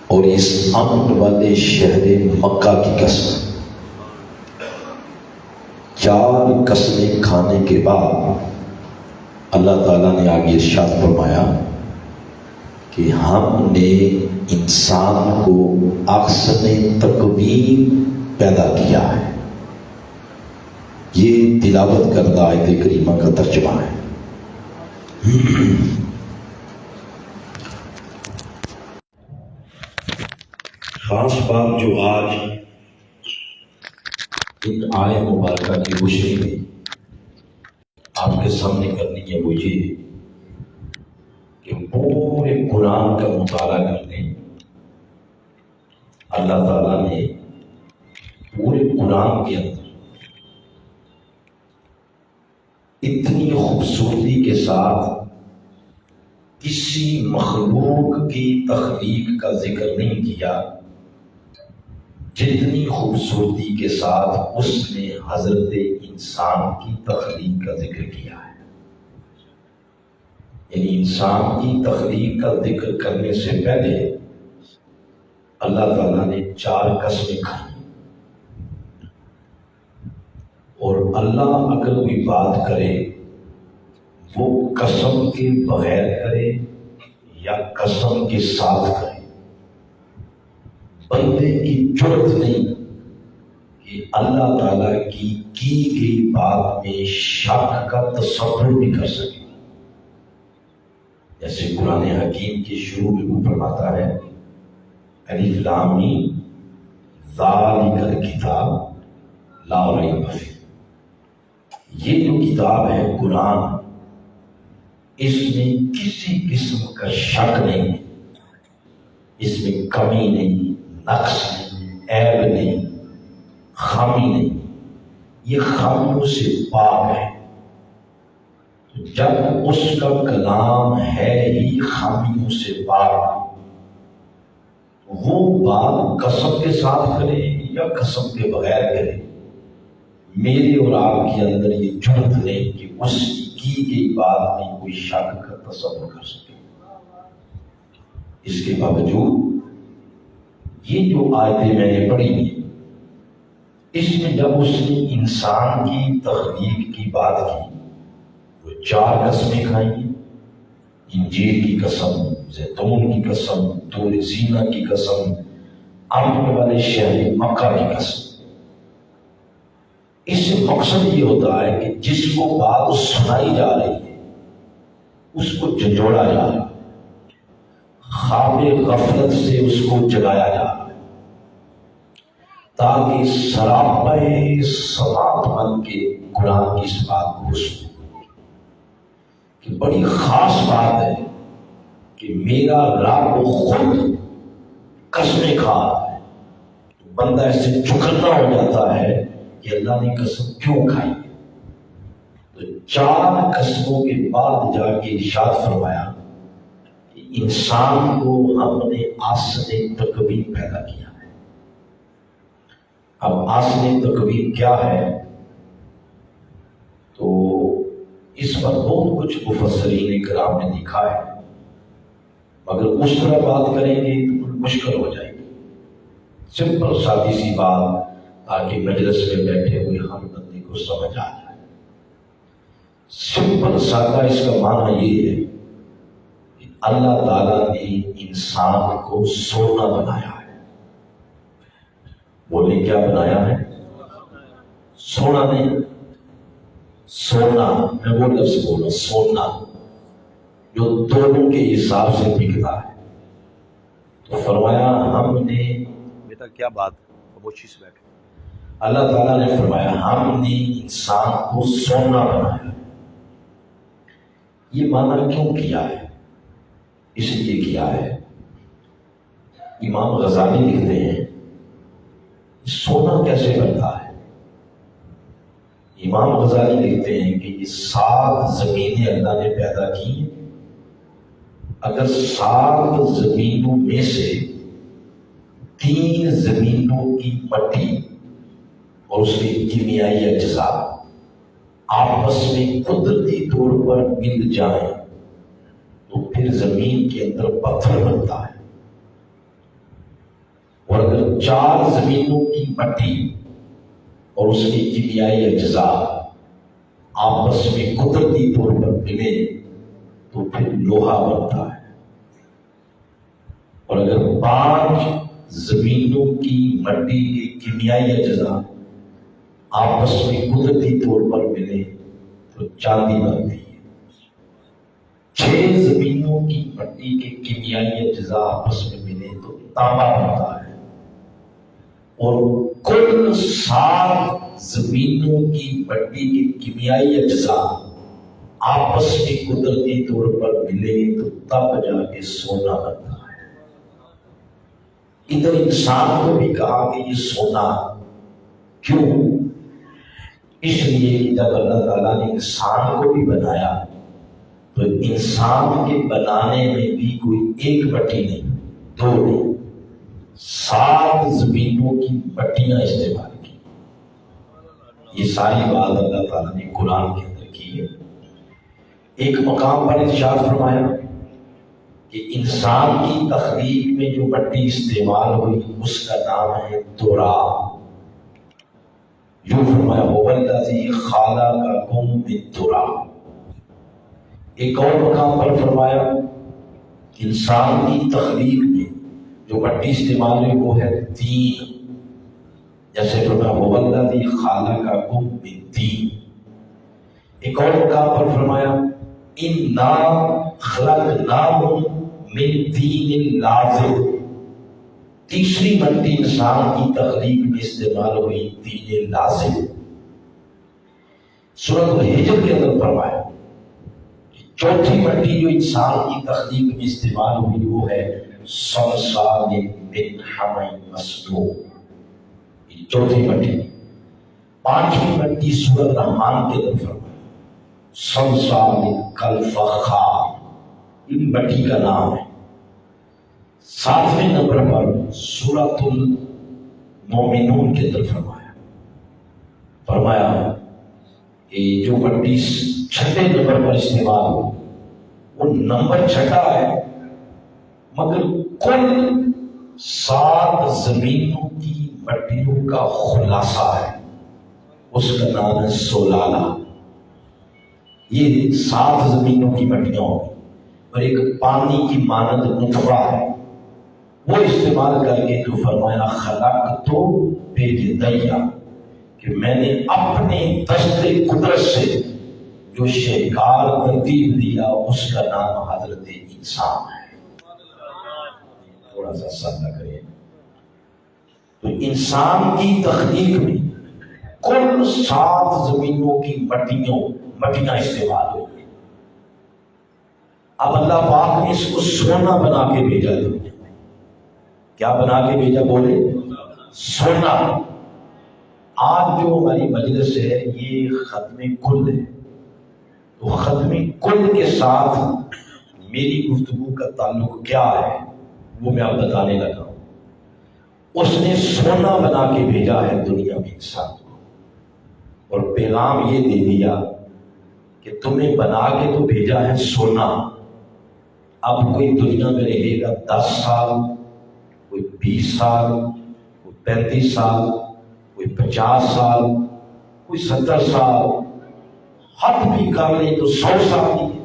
اور اس امن والے شہر مکہ کی قسم، 4 قسمیں کھانے کے بعد اللہ تعالیٰ نے آگے ارشاد فرمایا کہ ہم نے انسان کو احسن تقویم پیدا کیا ہے۔ یہ تلاوت کردہ آیت کریمہ کا ترجمہ ہے۔ خاص بات جو آج ان آیت مبارکہ کی روشنی میں آپ کے سامنے کرنی ہے وہ یہ کہ پورے قرآن کا مطالعہ کرنے اللہ تعالیٰ نے پورے قرآن کے اندر اتنی خوبصورتی کے ساتھ کسی مخلوق کی تخلیق کا ذکر نہیں کیا جتنی خوبصورتی کے ساتھ اس نے حضرت انسان کی تخلیق کا ذکر کیا ہے۔ یعنی انسان کی تخلیق کا ذکر کرنے سے پہلے اللہ تعالیٰ نے 4 قسمیں کھائی، اور اللہ اگر کوئی بات کرے وہ قسم کے بغیر کرے یا قسم کے ساتھ کرے، بندے کی جرأت نہیں کہ اللہ تعالیٰ کی گئی بات میں شک کا تصور بھی کر سکے۔ جیسے قرآن حکیم کے شروع میں وہ فرماتا ہے الف لام میم ذالک الکتاب لا ریب فیہ، یہ جو کتاب ہے قرآن، اس میں کسی قسم کا شک نہیں، اس میں کمی نہیں، نقص نہیں، عیب نہیں، خامی نہیں، یہ خامیوں سے پاک ہے۔ جب اس کا کلام ہے ہی خامیوں سے پاک، وہ بات قسم کے ساتھ کرے یا قسم کے بغیر کرے، میرے اور آپ کے اندر یہ جرأت نہیں کہ اس کی گئی بات میں کوئی شک کا تصور کر سکے۔ اس کے باوجود یہ جو آیتیں میں نے پڑھی ہیں، اس میں جب اس نے انسان کی تخلیق کی بات کی، وہ 4 قسمیں کھائیں گی، انجیر کی قسم، زیتون کی قسم، طور سینا کی قسم، امن والے شہر مکہ کی قسم۔ اس سے مقصد یہ ہوتا ہے کہ جس کو بات سنائی جا رہی ہے اس کو جھنجھوڑا جا رہا ہے، خواب غفلت سے اس کو جگایا جا رہا ہے، تاکہ سراپے سماعت بن کے قرآن کی اس بات کو سنیں کہ بڑی خاص بات ہے کہ میرا رب خود قسمیں کھا رہا ہے۔ تو بندہ اس سے چکنا ہو جاتا ہے کہ اللہ نے قسم کیوں کھائی۔ تو 4 قسموں کے بعد جا کے ارشاد فرمایا کہ انسان کو ہم نے احسن تقویم پیدا کیا ہے۔ اب احسن تقویم کیا ہے؟ تو اس پر بہت کچھ مفسرین کرام نے لکھا ہے، مگر اس طرح بات کریں گے تو مشکل ہو جائے گی۔ سمپل سادی سی بات تاکہ مجلس میں بیٹھے ہوئے ہر بندے کو سمجھ آ جائے۔ سمپل سادہ اس کا معنی یہ ہے کہ اللہ تعالیٰ نے انسان کو سونا بنایا ہے۔ بولے کیا بنایا ہے؟ سونا نہیں، سونا، میں وہ لفظ بول رہا، سونا جو دونوں کے حساب سے بکتا ہے۔ تو فرمایا ہم نے، بیٹا کیا بات ہے، خاموشی سے بیٹھے، اللہ تعالیٰ نے فرمایا ہم نے انسان کو سونا بنایا۔ یہ معنی کیوں کیا ہے؟ اس لیے کیا ہے، امام غزالی لکھتے ہیں سونا کیسے بنتا ہے۔ امام غزالی لکھتے ہیں کہ یہ 7 زمینیں اللہ نے پیدا کی، اگر 7 زمینوں میں سے 3 زمینوں کی مٹی اور اس کے کیمیائی اجزاء آپس میں قدرتی طور پر مل جائیں تو پھر زمین کے اندر پتھر بنتا ہے۔ چار زمینوں کی مٹی اور اس کے کیمیائی اجزاء آپس میں قدرتی طور پر ملے تو پھر لوہا بنتا ہے، اور اگر 5 زمینوں کی مٹی کے کیمیائی اجزاء آپس میں قدرتی طور پر ملے تو چاندی بنتی ہے۔ 6 زمینوں کی مٹی کے کیمیائی اجزاء آپس میں ملے تو تانبا بنتا ہے، اور کل 7 زمینوں کی مٹی کے کیمیائی اجزاء آپس میں قدرتی طور پر ملے تو تب جا کے سونا بنتا ہے۔ ادھر انسان کو بھی کہا کہ یہ سونا کیوں؟ اس لیے کہ جب اللہ تعالیٰ نے انسان کو بھی بنایا تو انسان کے بنانے میں بھی کوئی ایک مٹی نہیں، 2 نہیں، 7 زمینوں کی مٹیاں استعمال کی۔ یہ ساری بات اللہ تعالیٰ نے قرآن کے اندر کی ہے۔ ایک مقام پر ارشاد فرمایا کہ انسان کی تخلیق میں جو مٹی استعمال ہوئی اس کا نام ہے تراب۔ یوں فرمایا هو الذی خلقکم من تراب۔ ایک اور مقام پر فرمایا انسان کی تخلیق میں جو مٹی استعمال ہوئی وہ ہے طین، جیسے فرمایا هو الذی خلقکم من طین۔ ایک اور مقام پر فرمایا انا خلقناکم من طین لازب۔ تیسری مٹی انسان کی تخلیق میں استعمال ہوئی طین لازب۔ سورۃ الحجر کے اندر فرمایا چوتھی مٹی جو انسان کی تخلیق میں استعمال ہوئی وہ ہے صلصال من حمأ مسنون، یہ چوتھی مٹی۔ 5ویں مٹی سورۃ الرحمن کے اندر فرمایا صلصال کالفخار، ان مٹی کا نام ہے۔ 7ویں نمبر پر سورۃ المومنون کے اندر فرمایا کہ جو مٹی 6 نمبر پر استعمال ہو وہ نمبر 6 ہے، مگر کل 7 زمینوں کی مٹیوں کا خلاصہ ہے، اس کا نام ہے سولالہ۔ یہ 7 زمینوں کی مٹیاں ہوگی اور ایک پانی کی مانند نطفہ ہے، وہ استعمال کر کے جو فرمایا خلقت بیدیا، کہ میں نے اپنے دست قدرت سے جو شہکار ترتیب دیا اس کا نام حضرت انسان ہے۔ تھوڑا سا سادہ کریں تو انسان کی تخلیق میں کل 7 زمینوں کی مٹیاں استعمال ہوئی۔ اب اللہ پاک نے اس کو سونا بنا کے بھیجا دنیا میں۔ کیا بنا کے بھیجا؟ بولے سونا۔ آج جو ہماری مجلس ہے یہ ختم کل ہے، تو ختم کل کے ساتھ میری گفتگو کا تعلق کیا ہے وہ میں آپ بتانے لگا ہوں۔ اس نے سونا بنا کے بھیجا ہے دنیا میں انسان کو، اور پیغام یہ دے دیا کہ تمہیں بنا کے تو بھیجا ہے سونا، اب کوئی دنیا میں رہے گا 10 سال، کوئی 20 سال، کوئی 35 سال، کوئی 50 سال، کوئی 70 سال، حد بھی کر لے تو 100 سال کی۔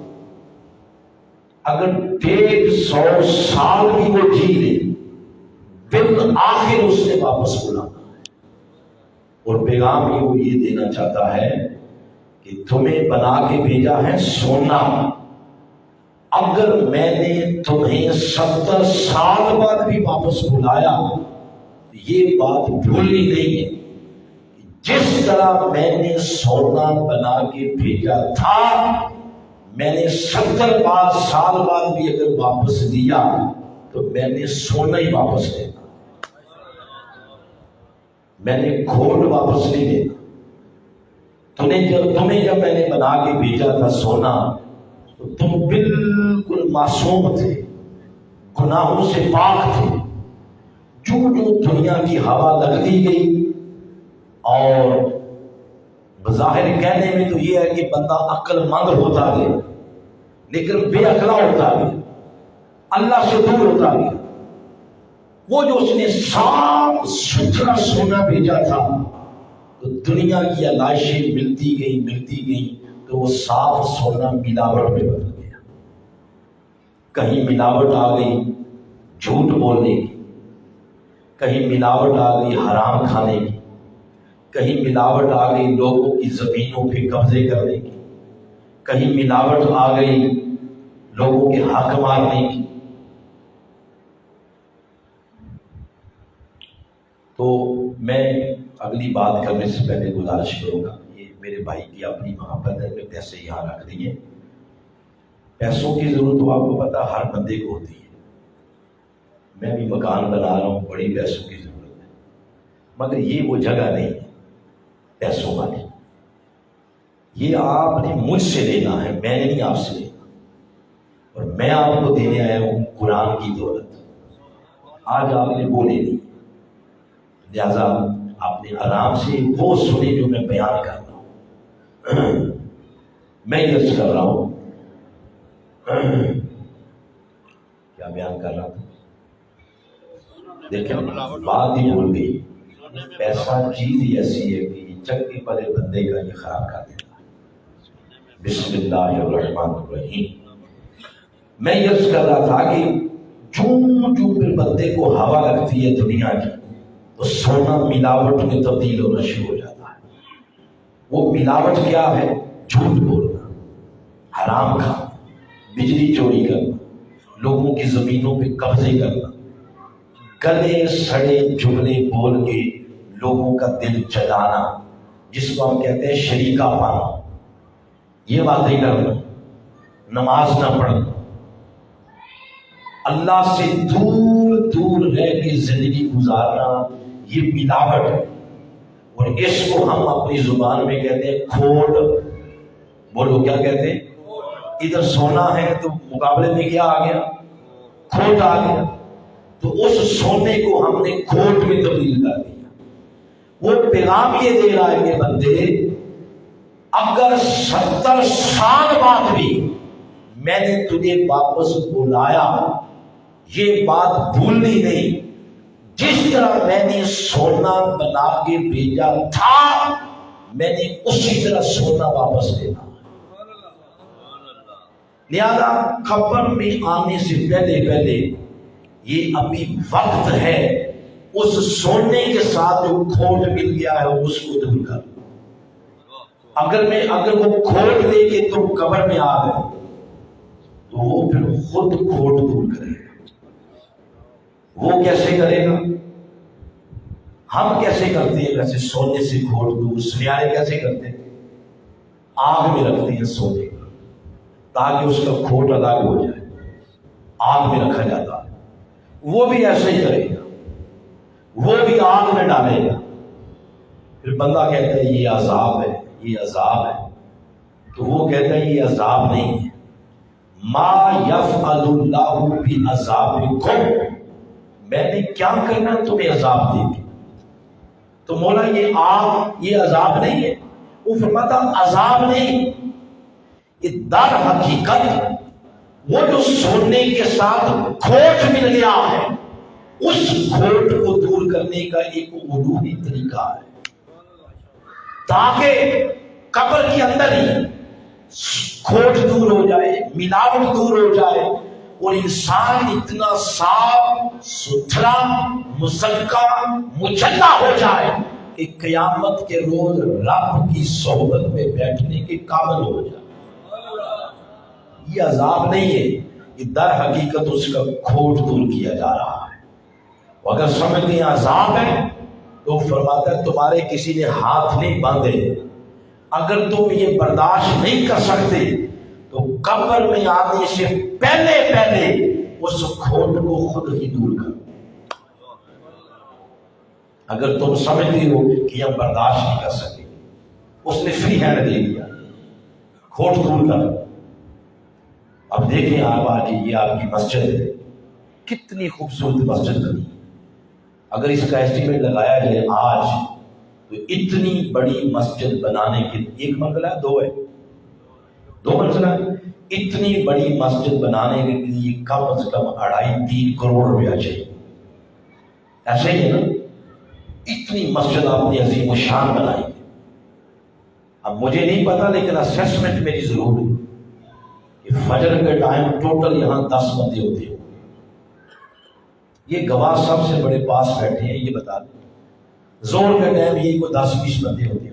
اگر 150 سال بھی وہ جی لے بالآخر اس نے واپس بلانا ہے، اور پیغام یہ دینا چاہتا ہے کہ تمہیں بنا کے بھیجا ہے سونا، اگر میں نے تمہیں 70 سال بعد بھی واپس بلایا یہ بات بھولنی نہیں ہے، جس طرح میں نے سونا بنا کے بھیجا تھا میں نے 70 سال بعد بھی اگر واپس دیا تو میں نے سونا ہی واپس دینا، میں نے کھوٹ واپس نہیں دینا۔ تمہیں جب میں نے بنا کے بھیجا تھا سونا تو تم بالکل معصوم تھے، گناہوں سے پاک تھے، جو دنیا کی ہوا لگتی گئی، اور بظاہر کہنے میں تو یہ ہے کہ بندہ عقل مند ہوتا گیا لیکن بے عقلا ہوتا گیا، اللہ سے دور ہوتا گیا۔ وہ جو اس نے صاف ستھرا سونا بھیجا تھا تو دنیا کی علائشیں ملتی گئیں تو وہ صاف سونا ملاوٹ میں بدل گیا. کہیں ملاوٹ آ گئی جھوٹ بولنے کی، کہیں ملاوٹ آ گئی حرام کھانے کی، کہیں ملاوٹ آ گئی لوگوں کی زمینوں پہ قبضے کرنے کی، کہیں ملاوٹ آ گئی لوگوں کے حق مارنے کی. تو میں اگلی بات کرنے سے پہلے گزارش کروں گا، یہ میرے بھائی کی اپنی محبت ہے، میں پیسے یہاں رکھ دیے. پیسوں کی ضرورت تو آپ کو پتا ہر بندے کو ہوتی ہے. میں بھی مکان بنا رہا ہوں، بڑی پیسوں کی ضرورت ہے، مگر یہ وہ جگہ نہیں ہے پیسوں والی. یہ آپ نے مجھ سے لینا ہے، میں نے نہیں آپ سے لینا. اور میں آپ کو دینے آیا ہوں قرآن کی دولت. آج آپ نے وہ لینی، لہذا آپ نے آرام سے وہ سنی جو میں بیان کر رہا ہوں. میں یہ کر رہا ہوں، کیا بیان کر رہا تھا دیکھیں بات ہی بھول گئی. پیسہ چیز ہی ایسی ہے کہ چنگے بڑے بندے کا یہ خراب کر دیتا ہے. بسم اللہ الرحمن الرحیم. میں یہ کر رہا تھا کہ جو پھر بندے کو ہوا لگتی ہے دنیا کی تو سونا ملاوٹ میں تبدیل ہونا شروع ہو جاتا ہے. وہ ملاوٹ کیا ہے؟ جھوٹ بولنا، حرام کھانا، بجلی چوری کرنا، لوگوں کی زمینوں پہ قبضے کرنا، گلے سڑے جملے بول کے لوگوں کا دل جلانا، جس کو ہم کہتے ہیں شریکہ پانا. یہ باتیں کرنا، نماز نہ پڑھنا، اللہ سے دور دور رہ کے زندگی گزارنا، یہ ملاوٹ ہے. اور اس کو ہم اپنی زبان میں کہتے ہیں کھوٹ. بولو کیا کہتے ہیں؟ ادھر سونا ہے تو مقابلے میں کیا آ گیا؟ کھوٹ آ گیا. تو اس سونے کو ہم نے کھوٹ میں تبدیل کر دیا. وہ پیغام یہ دے رہا ہے کہ بندے اگر 70 سال بعد بھی میں نے تجھے واپس بلایا، یہ بات بھولنی نہیں. جس طرح میں نے سونا بنا کے بھیجا تھا میں نے اسی طرح سونا واپس دینا. لہذا قبر میں آنے سے پہلے یہ ابھی وقت ہے اس سونے کے ساتھ جو کھوٹ مل گیا ہے اس کو دور کر. اگر وہ کھوٹ لے کے تم قبر میں آ گئے تو وہ پھر خود کھوٹ دور کرے گا. وہ کیسے کرے گا؟ ہم کیسے کرتے ہیں؟ ویسے سونے سے کھوٹ دور سنیارے کیسے کرتے ہیں؟ آگ میں رکھتے ہیں سونے کو تاکہ اس کا کھوٹ الگ ہو جائے. آگ میں رکھا جاتا ہے. وہ بھی ایسے ہی کرے گا، وہ بھی آگ میں ڈالے گا. پھر بندہ کہتا ہے یہ عذاب ہے، یہ عذاب ہے. تو وہ کہتا ہے یہ عذاب نہیں ہے. ما یفعل اللہ بعذابکم، میں نے کیا کرنا تمہیں عذاب دے کے. تو مولا یہ آگ یہ عذاب نہیں ہے. وہ فرماتا عذاب نہیں، یہ در حقیقت وہ جو سونے کے ساتھ کھوٹ مل گیا ہے اس کھوٹ کو دور کرنے کا ایک الوہی طریقہ ہے تاکہ قبر کے اندر ہی کھوٹ دور ہو جائے، ملاوٹ دور ہو جائے اور انسان اتنا صاف ستھرا مزکا مجلہ ہو جائے کہ قیامت کے روز رب کی صحبت میں بیٹھنے کے قابل ہو جائے. یہ عذاب نہیں ہے، یہ در حقیقت اس کا کھوٹ دور کیا جا رہا ہے. اگر سمجھتے ہیں عذاب ہے تو فرماتا ہے تمہارے کسی نے ہاتھ نہیں باندھے. اگر تم یہ برداشت نہیں کر سکتے تو قبر میں آنے سے پہلے اس کھوٹ کو خود ہی دور کرو. اگر تم سمجھتے ہو کہ ہم برداشت نہیں کر سکتے، اس نے فری ہینڈ دے دیا کھوٹ دور کر. اب دیکھیں آپ آج یہ آپ کی مسجد ہے، کتنی خوبصورت مسجد بنی. اگر اس کا ایسٹیمیٹ لگایا جائے آج تو اتنی بڑی مسجد بنانے کے ایک منزلہ ہے، دو منزلہ ہے. اتنی بڑی مسجد بنانے کے لیے کم از کم 2.5-3 کروڑ روپیہ چاہیے. ایسے ہی ہے نا، اتنی مسجد آپ نے عظیم و شان بنائی ہے. اب مجھے نہیں پتا لیکن اسیسمنٹ میری ضرور ہے کہ فجر کے ٹائم ٹوٹل یہاں 10 بندے ہوتے ہو. یہ گواہ سب سے بڑے پاس بیٹھے ہیں، یہ بتا دیں زور کے ٹائم یہ کوئی 10-20 بندے ہوتے ہو.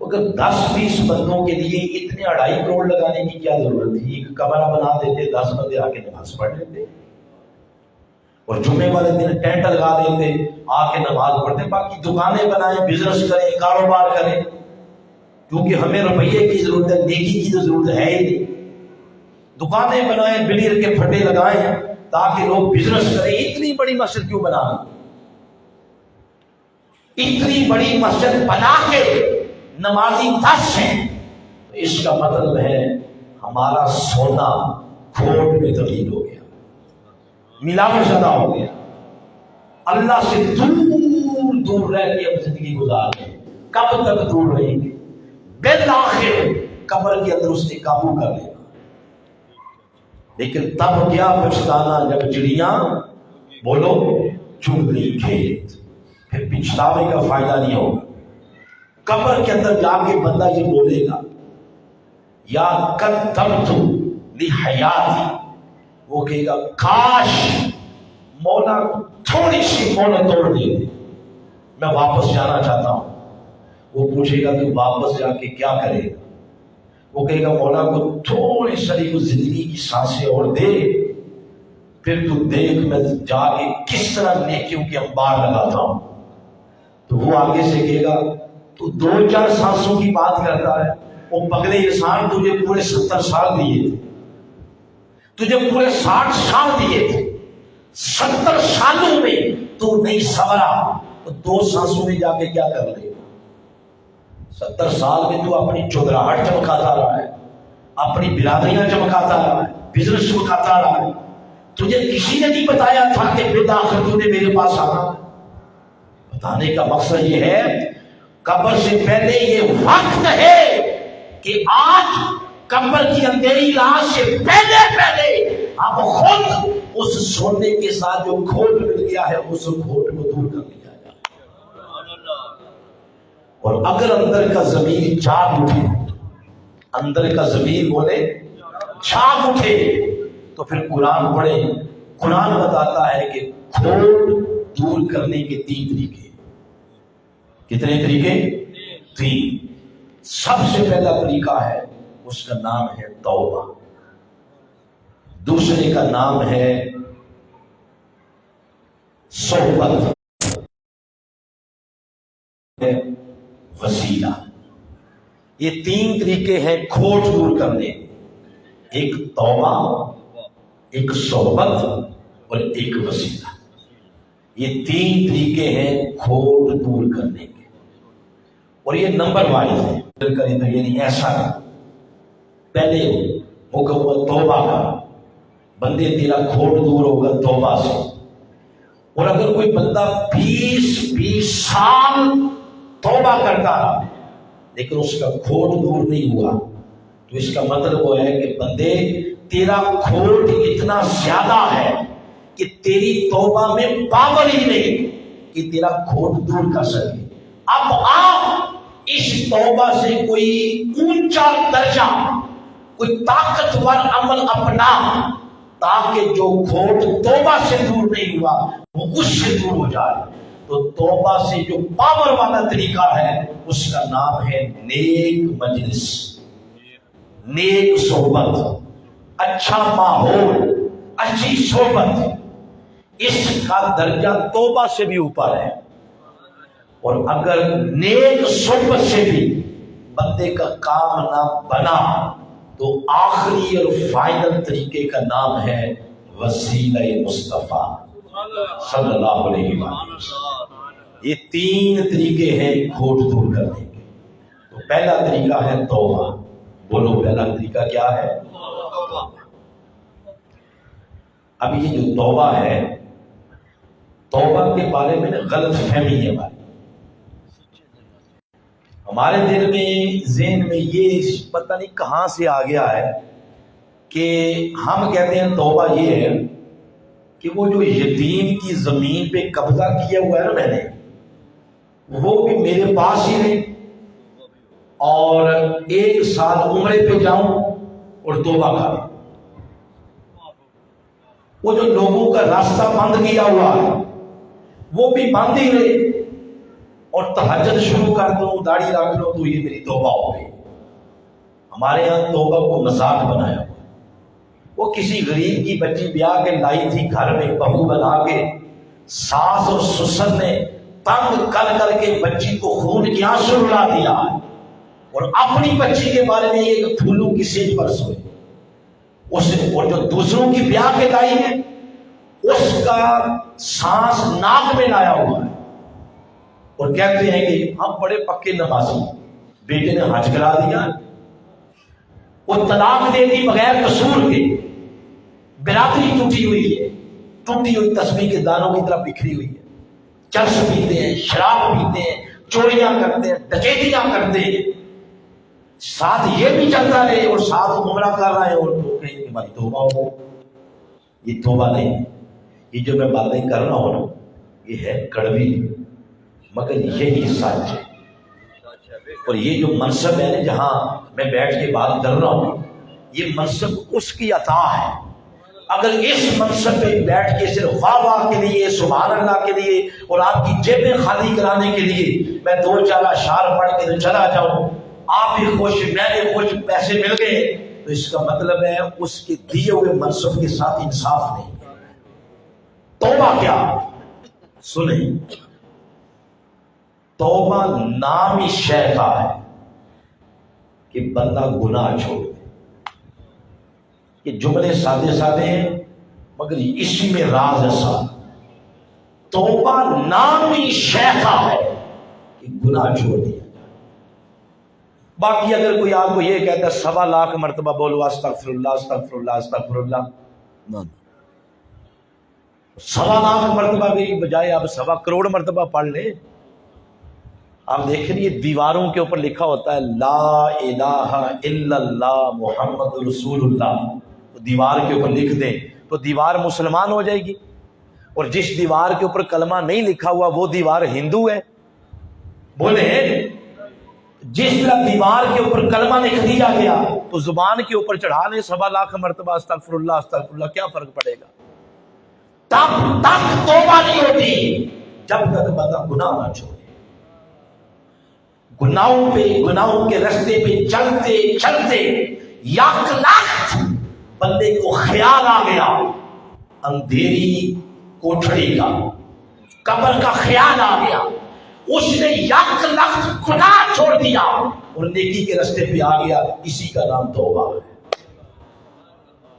اگر 10-20 بندوں کے لیے اتنے 2.5 کروڑ لگانے کی کیا ضرورت تھی؟ ایک کمرہ بنا دیتے، 10 بندے آ کے نماز پڑھ لیتے، اور جمعے والے دن ٹینٹ لگا دیتے، آ کے نماز پڑھتے. باقی دکانیں بنائیں، بزنس کریں، کاروبار کریں، کیونکہ ہمیں روپیے کی ضرورت ہے، نیکی کی تو ضرورت ہے ہی نہیں. دکانیں بنائیں، بلیر کے پھٹے لگائیں تاکہ لوگ بزنس کریں. اتنی بڑی مسجد کیوں بنانا؟ اتنی بڑی مسجد بنا کے نمازی 10 ہیں، تو اس کا مطلب ہے ہمارا سونا کھوٹ میں تبدیل ہو گیا، ملاوٹ زیادہ ہو گیا. اللہ سے دور دور رہ کے اب زندگی گزار رہے ہیں. کب تک دور رہیں گے؟ بالآخر قبر کے اندر اس نے قابو کر لیا. لیکن تب کیا پچھتانا جب چڑیاں بولو چگ گئی کھیت. پھر پچھتاوے کا فائدہ نہیں ہوگا. قبر کے اندر جا کے بندہ یہ بولے گا یا قدمت لحیاتی، وہ کہے گا کاش مولا تھوڑی سی مہلت توڑ دے دے، میں واپس جانا چاہتا ہوں. وہ پوچھے گا کہ واپس جا کے کیا کرے گا؟ وہ کہے گا مولا کو تھوڑی سی زندگی کی سانسیں اور دے، پھر تو دیکھ میں جا کے کس طرح نیکیوں کے انبار لگاتا ہوں. تو وہ آگے سے کہے گا تو 2-4 سانسوں کی بات کرتا ہے. وہ پگلے انسان تجھے پورے 70 سال دیے تھے، تجھے پورے 60 سال دیے تھے، 70 سالوں میں تو نہیں سنورا تو 2 سانسوں میں جا کے کیا کر لے گا؟ 70 سال میں تو اپنی چودراہٹ چمکاتا رہا ہے، اپنی برادریاں چمکاتا رہا ہے، بزنس چمکاتا رہا ہے. تجھے کسی نے نہیں بتایا تھا کہ بالآخر تو نے میرے پاس آنا. بتانے کا مقصد یہ ہے قبر سے پہلے یہ وقت ہے کہ آج قبر کی اندھیری رات سے پہلے اب خود اس سونے کے ساتھ جو کھوٹ مل گیا ہے اس کھوٹ کو دور کر لیا جائے. اور اگر اندر کا ضمیر جاگ اٹھے، اندر کا ضمیر بولے جاگ اٹھے، تو پھر قرآن پڑھے. قرآن بتاتا ہے کہ کھوٹ دور کرنے کے 3 طریقے. کتنے طریقے؟ 3. سب سے پہلا طریقہ ہے اس کا نام ہے توبہ. دوسرے کا نام ہے صحبت، وسیلہ. یہ 3 طریقے ہیں کھوٹ دور کرنے کے. ایک توبہ، ایک صحبت اور ایک وسیلہ. یہ 3 طریقے ہیں کھوٹ دور کرنے کے، اور یہ نمبر وائز ہے. کریں تو یہ نہیں ایسا ہے. پہلے مکمل توبہ کا، بندے تیرا کھوٹ دور ہوگا توبہ سے. اور اگر کوئی بندہ 20 سال توبہ کرتا رہا لیکن اس کا کھوٹ دور نہیں ہوا، تو اس کا مطلب وہ ہے کہ بندے تیرا کھوٹ اتنا زیادہ ہے کہ تیری توبہ میں پاور ہی نہیں کہ تیرا کھوٹ دور کر سکے. اب آپ اس توبہ سے کوئی اونچا درجہ، کوئی طاقتور عمل اپنا تاکہ جو کھوٹ توبہ سے دور نہیں ہوا وہ اس سے دور ہو جائے. تو توبہ سے جو پاور والا طریقہ ہے اس کا نام ہے نیک مجلس، نیک صحبت، اچھا ماحول، اچھی صحبت. اس کا درجہ توبہ سے بھی اوپر ہے. اور اگر نیک صحبت سے بھی بندے کا کام نہ بنا تو آخری اور فائنل طریقے کا نام ہے وسیلہ مصطفیٰ صلی اللہ علیہ وسلم. یہ 3 طریقے ہیں کھوٹ دور کرنے کے. تو پہلا طریقہ ہے توبہ. بولو پہلا طریقہ کیا ہے؟ اب یہ جو توبہ ہے، توبہ کے بارے میں غلط فہمی ہے. ہمارے دل میں، ذہن میں یہ پتہ نہیں کہاں سے آ گیا ہے کہ ہم کہتے ہیں توبہ یہ ہے کہ وہ جو یتیم کی زمین پہ قبضہ کیا ہوا ہے نا میں نے، وہ بھی میرے پاس ہی رہے، اور 1 سال عمرے پہ جاؤں اور توبہ کروں۔ وہ جو لوگوں کا راستہ بند کیا ہوا ہے وہ بھی بند ہی رہے، اور تہجد شروع کر دوں، داڑھی رکھ لو، تو یہ میری توبہ ہو گئی۔ ہمارے یہاں توبہ کو مذاق بنایا ہوا، وہ کسی غریب کی بچی بیاہ کے لائی تھی گھر میں، بہو بنا کے، ساس اور سسر نے تنگ کر کر کے بچی کو خون کی آنسو رلا دیا ہے، اور اپنی بچی کے بارے میں ایک پھولوں کی سیج پر سوئے، اور جو دوسروں کی بیاہ کے لائی ہے اس کا سانس ناک میں لایا ہوا ہے، اور کہتے ہیں کہ ہم بڑے پکے نمازی، بیٹے نے حج کرا دیا، وہ طلاق دے دی بغیر قصور کے، برادری ٹوٹی ہوئی ہے، ٹوٹی ہوئی تسبیح کے دانوں کی طرح بکھری ہوئی ہے، چرس پیتے ہیں، شراب پیتے ہیں، چوریاں کرتے ہیں، ڈکیتیاں کرتے ہیں، ساتھ یہ بھی چلتا رہے اور ساتھ عمرہ کر رہے ہیں، اور تو کہیں کہ ہماری توبہ ہو۔ یہ توبہ نہیں، یہ جو میں باتیں کر رہا ہوں نا یہ ہے کڑوی، مگر یہی سچ ہے۔ اور یہ جو منصب ہے نا جہاں میں بیٹھ کے بات کر رہا ہوں، یہ منصب اس کی عطا ہے۔ اگر اس منصب پہ بیٹھ کے صرف واہ واہ کے لیے، سبحان اللہ کے لیے، اور آپ کی جیبیں خالی کرانے کے لیے میں 2-4 اشعار پڑھ کے چلا جاؤں، آپ بھی خوش میں بھی خوش، پیسے مل گئے، تو اس کا مطلب ہے اس کے دیے ہوئے منصب کے ساتھ انصاف نہیں۔ توبہ کیا؟ سنیں، توبہ نام ہی شے کا ہے کہ بندہ گناہ چھوڑ دے۔ یہ جملے سادے سادے ہیں مگر اسی میں راز ہے ساتھ۔ توبہ نام ہی شے کا ہے کہ گناہ چھوڑ دیا۔ باقی اگر کوئی آپ کو یہ کہتا ہے 1.25 لاکھ مرتبہ بولو استغفر اللہ استغفر اللہ استغفر اللہ، 1.25 لاکھ مرتبہ کی بجائے آپ 1.25 کروڑ مرتبہ پڑھ لیں۔ آپ دیکھیں یہ دیواروں کے اوپر لکھا ہوتا ہے لا الہ الا اللہ محمد رسول اللہ، تو دیوار کے اوپر لکھ دیں تو دیوار مسلمان ہو جائے گی، اور جس دیوار کے اوپر کلمہ نہیں لکھا ہوا وہ دیوار ہندو ہے۔ بولے جس طرح دیوار کے اوپر کلمہ لکھ دیا گیا تو زبان کے اوپر چڑھا لیں 1.25 لاکھ مرتبہ استغفر اللہ، کیا فرق پڑے گا؟ تب تک توبہ نہیں ہوتی جب تک بندہ گناہ نہ چھوڑے۔ گناہوں کے رستے پہ چلتے چلتے یک لخت بندے کو خیال آ گیا اندھیری کوٹھڑی کا، قبر کا خیال آ گیا، اس نے یک لخت گناہ چھوڑ دیا اور نیکی کے رستے پہ آ گیا، اسی کا نام توبہ ہے۔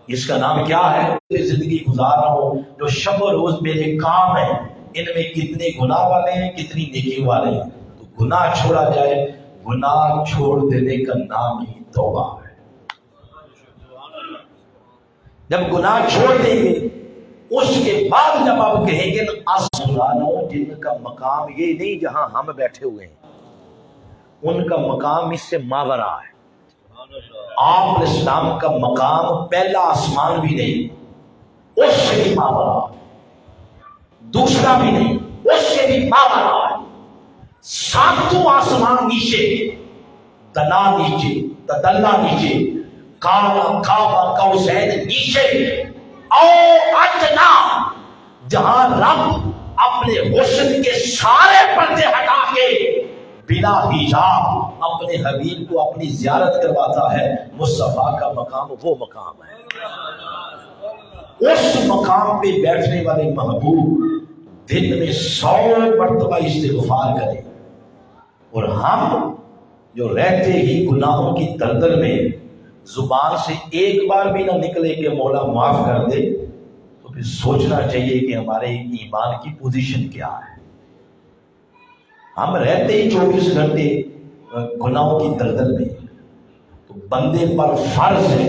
اس کا نام کیا ہے؟ زندگی گزار رہا ہوں، جو شب و روز میرے کام ہیں، ان میں کتنے گناہ والے ہیں کتنی نیکی والے ہیں، تو گناہ چھوڑا جائے، گناہ چھوڑ دینے کا نام ہی توبہ ہے۔ جب گناہ چھوڑ دیں گے اس کے بعد جب آپ کہیں گے مسلمانوں جن کا مقام یہ نہیں جہاں ہم بیٹھے ہوئے ہیں، ان کا مقام اس سے ماورا ہے۔ آپ اسلام کا مقام پہلا آسمان بھی نہیں، اس سے بھی ماورا، دوسرا بھی نہیں، اس سے بھی ماورا ہے، 7واں آسمان نیچے، دنا نیچے، تدلا نیچے، کعبہ قوسین نیچے، او ادنا، جہاں رب اپنے حسن کے سارے پردے ہٹا کے بلا حجاب اپنے حبیب کو اپنی زیارت کرواتا ہے، مصطفیٰ کا مقام وہ مقام ہے۔ اس مقام پہ بیٹھنے والے محبوب دن میں 100 مرتبہ استغفار کریں، اور ہم جو رہتے ہی گناہوں کی دلدل میں زبان سے ایک بار بھی نہ نکلے کہ مولا معاف کر دے، تو پھر سوچنا چاہیے کہ ہمارے ایمان کی پوزیشن کیا ہے۔ ہم رہتے ہی 24 گھنٹے گناہوں کی دلدل میں، تو بندے پر فرض ہے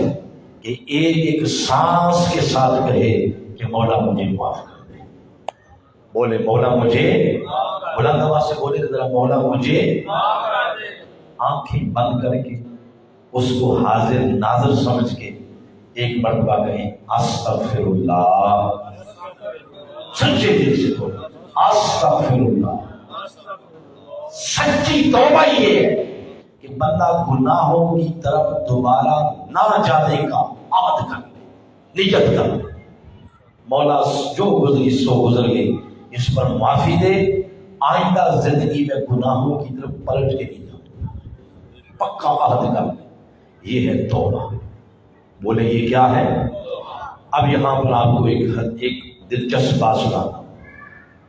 کہ ایک ایک سانس کے ساتھ کہے کہ مولا مجھے معاف کر دے۔ بولے مولا مجھے، بلند آواز سے بولے ذرا، مولا مجھے، آنکھیں بند کر کے اس کو حاضر ناظر سمجھ کے ایک مرتبہ کہیں استغفر اللہ۔ سچے دل سے بولو استغفر اللہ۔ سچی توبہ یہ ہے کہ بندہ گناہوں کی طرف دوبارہ نہ جانے کا عہد کر لے، نیت کر لے، مولا جو گزری سو گزر گئی، اس پر معافی دے، آئندہ زندگی میں گناہوں کی طرف پلٹ کے نہیں جاؤں، پکا عہد کر لے۔ یہ ہے توبہ۔ بولے یہ کیا ہے؟ اب یہاں پر آپ کو ایک دلچسپ بات سناتا ہوں۔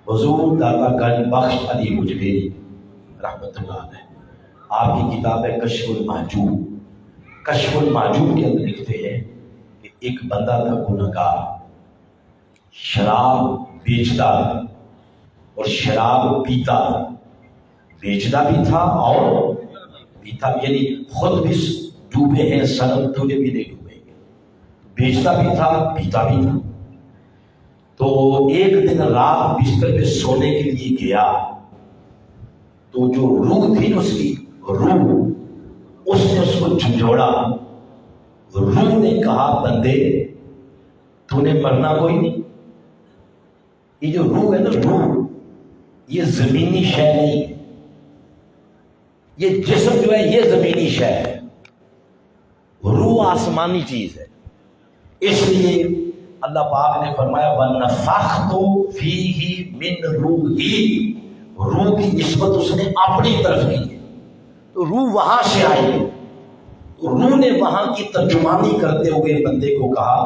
حضور داتا گنج بخش علی حجویری رحمۃ اللہ علیہ، آپ کی کتاب ہے کشف المحجوب۔ کشف المحجوب کے اندر لکھتے ہیں کہ ایک بندہ تھا گنہگار، شراب بیچتا اور شراب پیتا، بیچتا بھی تھا اور پیتا، یعنی خود بھی ڈوبے ہیں سنم، تجھے بھی نہیں ڈوبے گے، بیچتا بھی تھا پیتا بھی تھا۔ تو ایک دن رات بستر پہ سونے کے لیے گیا تو جو روح تھی اس کی روح، اس نے اس کو جھنجھوڑا۔ روح نے کہا بندے تو نے مرنا کوئی نہیں۔ یہ جو روح ہے نا، روح یہ زمینی شے نہیں ہے، یہ جسم جو ہے یہ زمینی شے ہے، روح آسمانی چیز ہے۔ اس لیے اللہ پاک نے فرمایا وَنَفَخْتُ فِيهِ مِن رُوحِي، روح کی نسبت اس نے اپنی طرف کی ہے، تو روح وہاں سے آئی ہے۔ تو روح نے وہاں کی ترجمانی کرتے ہوئے بندے کو کہا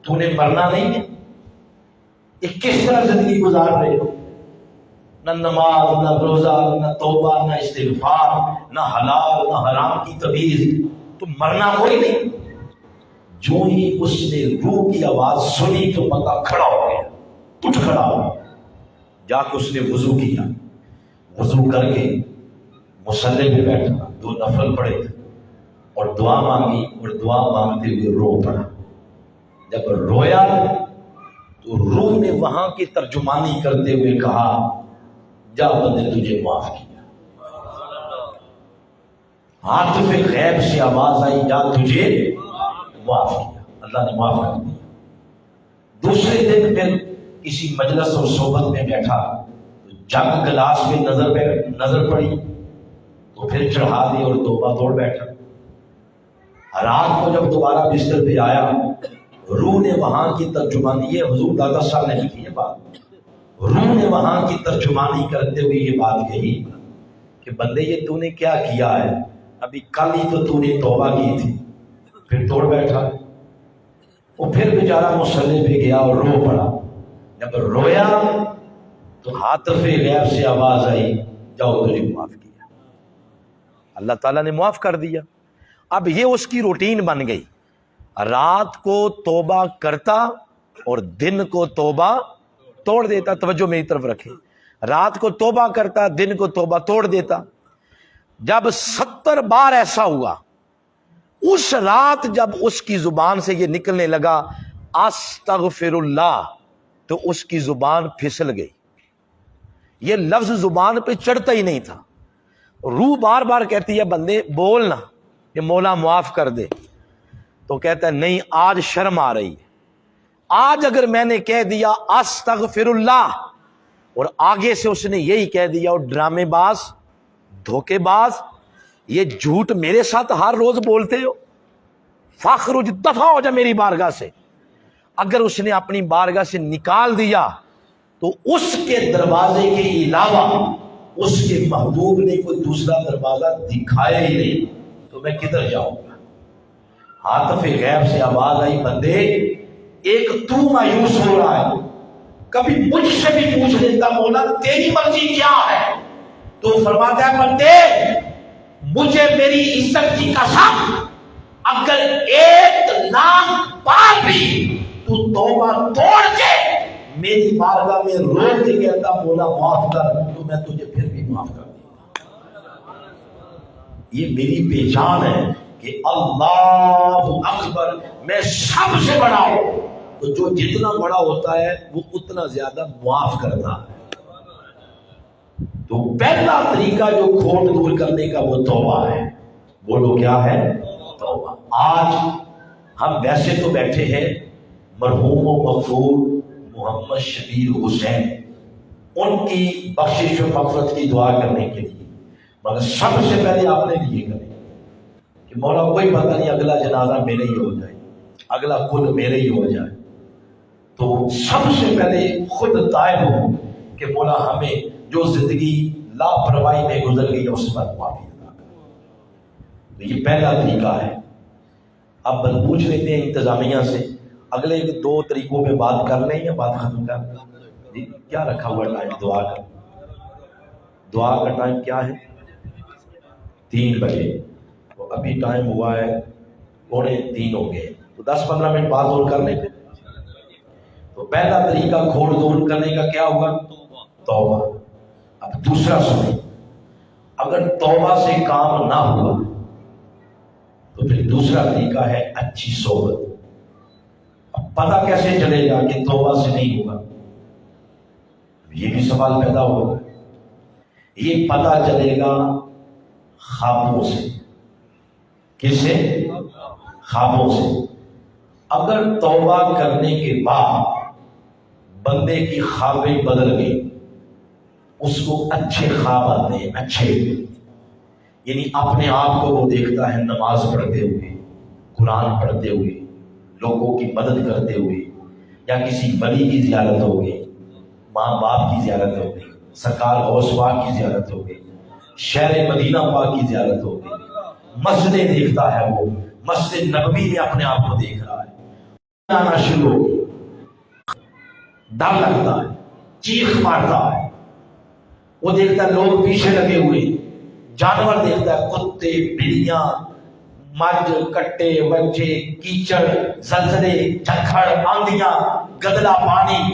تو نے مرنا نہیں ہے، یہ کس طرح زندگی گزار رہے ہو؟ نہ نماز، نہ روزہ، نہ توبہ، نہ استغفار، نہ حلال نہ حرام کی تمیز، تو مرنا کوئی نہیں۔ جو ہی اس نے روح کی آواز سنی تو بندہ کھڑا ہو گیا، اٹھ کھڑا ہو گیا، جا کے اس نے وضو کیا، وضو کر کے مصلی پہ بیٹھا، 2 نفل پڑھے اور دعا مانگی، اور دعا مانگتے ہوئے رو پڑا۔ جب رویا تو روح نے وہاں کی ترجمانی کرتے ہوئے کہا جا بندے تجھے معاف کیا۔ عاطف غیب سے آواز آئی جا تجھے معاف کیا، اللہ نے معاف کر دیا۔ دوسرے دن پھر کسی مجلس اور صحبت میں بیٹھا، جگ گلاس میں نظر پڑی تو پھر چڑھا دی اور توبہ توڑ بیٹھا۔ رات کو جب دوبارہ بستر پہ آیا، روح نے وہاں کی ترجمانی، یہ حضور دادا صاحب نے لکھی ہے بات، روح نے وہاں کی ترجمانی کرتے ہوئے یہ بات کہی کہ بندے یہ تو نے کیا کیا ہے؟ ابھی کل ہی تو نے توبہ کی تھی، پھر توڑ بیٹھا۔ وہ پھر بیچارہ مصلی پہ گیا اور رو پڑا۔ جب رویا تو عاطف غیب سے آواز آئی جاؤ تجھے معاف کیا، اللہ تعالیٰ نے معاف کر دیا۔ اب یہ اس کی روٹین بن گئی، رات کو توبہ کرتا اور دن کو توبہ توڑ دیتا۔ توجہ میری طرف رکھیں، رات کو توبہ کرتا، دن کو توبہ توڑ دیتا۔ جب 70 بار ایسا ہوا، اس رات جب اس کی زبان سے یہ نکلنے لگا استغفر اللہ، تو اس کی زبان پھسل گئی، یہ لفظ زبان پہ چڑھتا ہی نہیں تھا۔ روح بار بار کہتی ہے بندے بولنا کہ مولا معاف کر دے، تو کہتا ہے نہیں آج شرم آ رہی ہے، آج اگر میں نے کہہ دیا استغفر اللہ اور آگے سے اس نے یہی کہہ دیا، اور ڈرامے باز، دھوکے باز، یہ جھوٹ میرے ساتھ ہر روز بولتے ہو، فاخرج، دفع ہو جا میری بارگاہ سے۔ اگر اس نے اپنی بارگاہ سے نکال دیا تو اس کے دروازے کے علاوہ اس کے محبوب نے کوئی دوسرا دروازہ دکھایا ہی نہیں، تو میں کدھر جاؤں گا؟ عاطف غیب سے آواز آئی بندے ایک تو مایوس ہو رہا ہے، کبھی مجھ سے بھی پوچھ لیتا مولا تیری مرضی کیا ہے؟ تو فرماتا ہے بندے مجھے میری عزت کی قسم، اگر 1 لاکھ بار بھی تو توبہ توڑ کے میری بارگاہ میں رو کے کہتا مولا معاف کر، تو میں تجھے پھر بھی معاف کر دوں گا۔ یہ میری پہچان ہے کہ اللہ اکبر میں سب سے بڑا ہوں، تو جو جتنا بڑا ہوتا ہے وہ اتنا زیادہ معاف کرتا ہے۔ تو پہلا طریقہ جو کھوٹ دور کرنے کا وہ توبہ ہے۔ بولو کیا ہے؟ توبہ۔ آج ہم ویسے تو بیٹھے ہیں مرحوم و مغفور محمد شبیر حسین ان کی بخشش و مغفرت کی دعا کرنے کے لیے، مگر سب سے پہلے آپ نے یہ کریں کہ مولا کوئی پتہ نہیں اگلا جنازہ میرے ہی ہو جائے، اگلا خود میرے ہی ہو جائے، تو سب سے پہلے خود طائب ہو کہ مولا ہمیں جو زندگی لاپرواہی میں گزر گئی ہے اس پر معافی عطا کر۔ یہ پہلا طریقہ ہے۔ اب پوچھ لیتے ہیں انتظامیہ سے، اگلے 2 طریقوں پہ بات کر لیں یا بات ختم کر لیں؟ کیا رکھا ہوا ٹائم دعا کا؟ دعا کا ٹائم کیا ہے؟ 3 بجے، تو ابھی ٹائم ہوا ہے 2:45 ہو گئے، تو 10-15 منٹ بعد اور کر لیں۔ تو پہلا طریقہ گھوڑ دوڑ کرنے کا کیا ہوگا؟ توبہ۔ اب دوسرا سنیں، اگر توبہ سے کام نہ ہوا تو پھر دوسرا طریقہ ہے اچھی صحبت۔ اب پتہ کیسے چلے گا کہ توبہ سے نہیں ہوگا؟ یہ بھی سوال پیدا ہوگا۔ یہ پتہ چلے گا خوابوں سے۔ کس سے؟ خوابوں سے۔ اگر توبہ کرنے کے بعد بندے کی خوابیں بدل گئی، اس کو اچھے خواب آتے ہیں، اچھے، یعنی اپنے آپ کو وہ دیکھتا ہے نماز پڑھتے ہوئے، قرآن پڑھتے ہوئے، لوگوں کی مدد کرتے ہوئے، یا کسی ولی کی زیارت ہو گئی، ماں باپ کی زیارت ہو گئی، سرکار غوث پاک کی زیارت ہو گئی، شہر مدینہ پاک کی زیارت ہو گئی، مسجدیں دیکھتا ہے، وہ مسجد نبوی میں اپنے آپ کو دیکھ رہا ہے، آنا شروع ہو گئی، ڈر لگتا ہے، چیخ مارتا ہے، وہ دیکھتا ہے لوگ پیچھے لگے ہوئے، جانور دیکھتا ہے، کتے، بلیاں، مجھ، کٹے، بچے، کیچڑ، زلزلے، جھکڑ، آندیاں، گدلا پانی،